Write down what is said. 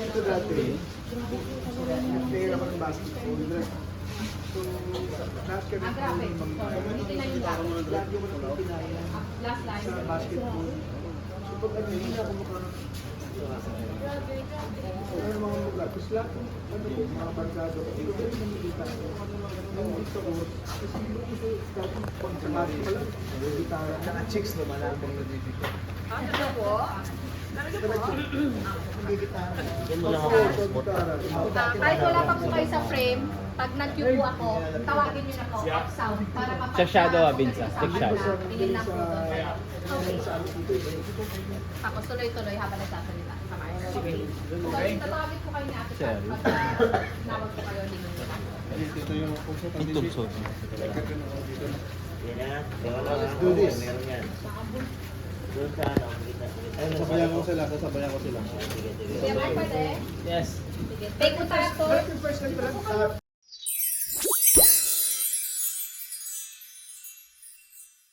Ito dati, player ako ng basketball. So, lahat kami Hindi na yung last. lagi mo nang pinaya Last line. sa basketball. So, pag ano, hindi na ako makaroon. Ano mga lugar? Tapos lahat ng mga barkado, ito rin namilita. Yung dito ko, kasi yung ito, dati pag sa basketball lang, gitara. Tsaka chicks naman ang mga nandito. Ano po? Hindi gitara. Yan mo lang ako. Kahit wala pa po kayo sa frame, pag nag-queue ako, tawagin nyo na po off sound para kapag Check shadow, Vince. Check shadow. Tingin lang po doon. Okay. Tapos tuloy-tuloy habang nagsasalita. Okay. So, tatawagin po kayo ni Ate Pat. Pag nawag po kayo, hindi nyo nila. Ito yung Itong suit. Let's do this. Meron yan. Doon sa ano, kita. Sabayan ko sila, sasabayan ko sila. Sige, ay pwede. Yes. Sige. Take mo tayo to. First nag-trap,